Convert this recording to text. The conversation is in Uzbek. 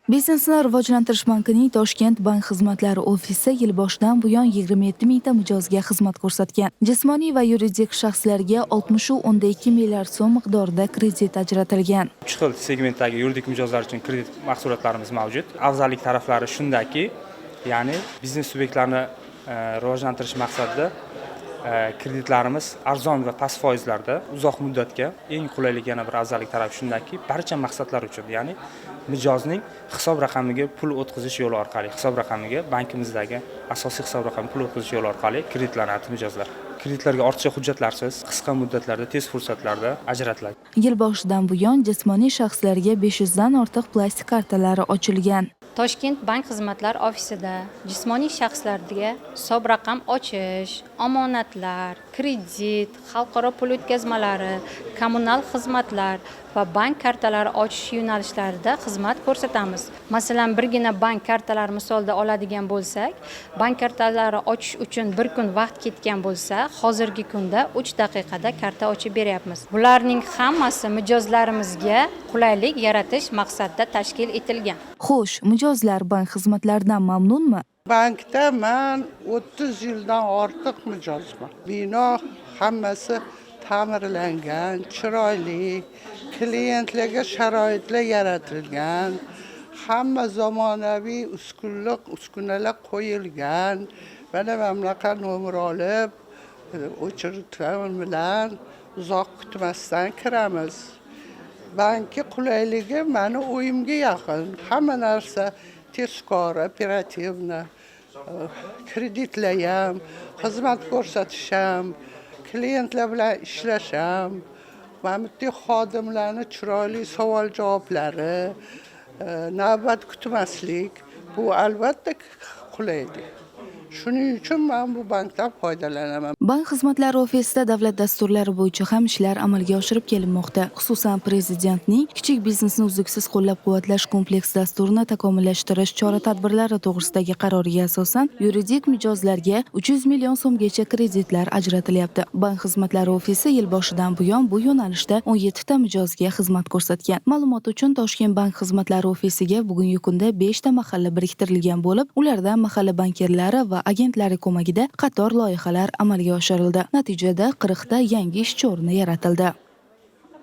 Biznesni rivojlantirish bankining Toshkent bank xizmatlari ofisi yil boshidan buyon 27 mingta mijozga xizmat ko'rsatgan. Jismoniy va yuridik shaxslarga 60,2 milliard so'm miqdorida kredit ajratilgan. 3 xil segmentdagi yuridik mijozlar uchun kredit mahsulotlarimiz mavjud. Afzallik taraflari shundaki, ya'ni biznes subyektlarini rivojlantirish maqsadida kreditlarimiz arzon va past foizlarda uzoq muddatga eng qulaylik yana bir afzallik tarafi shundaki, barcha maqsadlar uchun, ya'ni mijozning hisob raqamiga pul o'tkazish yo'li orqali, hisob raqamiga bankimizdagi asosiy hisob raqami pul o'tkazish yo'li orqali kreditlanadi mijozlar. Kreditlarga ortiqcha hujjatlarsiz, qisqa muddatlarda, tez fursatlarda ajratiladi. Yil boshidan buyon jismoniy shaxslarga 500 dan ortiq plastik kartalari ochilgan. Toshkent bank xizmatlar ofisida jismoniy shaxslarga hisob raqam ochish, omonatlar, kredit, xalqaro pul o'tkazmalari, kommunal xizmatlar va bank kartalari ochish yo'nalishlarida xizmat ko'rsatamiz. Masalan, birgina bank kartalari misolida oladigan bo'lsak, bank kartalari ochish uchun bir kun vaqt ketgan bo'lsa, hozirgi kunda 3 daqiqada karta ochib beryapmiz. Bularning hammasi mijozlarimizga qulaylik yaratish maqsadida tashkil etilgan. Xo'sh, mijozlar bank xizmatlaridan mamnunmi? Bankda men 30 yildan ortiq mijozman. Bino hammasi ta'mirlangan, chiroyli, klientlarga sharoitlar yaratilgan, hamma zamonaviy uskunalar qo'yilgan. Mana bunaqa nomer olib, o'chirtgan bilan uzoq kutmasdan kiramiz. Bankning qulayligi meni o'yimga yaqin. Hamma narsa tezkor, operativna, kreditlar ham, xizmat ko'rsatish ham, klientlar bilan ishlash ham, mamlakat xodimlarning chiroyli savol-javoblari, navbat kutmaslik, bu albatta qulaylik. Shuning uchun men bu bankdan foydalanaman. Bank xizmatlari ofisida davlat dasturlari bo'yicha ham ishlar amalga oshirib kelinmoqda. Xususan, prezidentning kichik biznesni uzluksiz qo'llab-quvvatlash kompleks dasturini takomillashtirish chora-tadbirlari to'g'risidagi qaroriga asosan yuridik mijozlarga 300 million so'mgacha kreditlar ajratilyapti. Bank xizmatlari ofisi yil boshidan buyon bu yo'nalishda 17 ta mijozga xizmat ko'rsatgan. Ma'lumot uchun Toshkent bank xizmatlari ofisiga bugungi kunda 5 ta mahalla biriktirilgan bo'lib, ularda mahalla bankirlari va agentlari ko'magida qator loyihalar amalga oshirildi. Natijada 40 ta yangi ishchi o'rni yaratildi.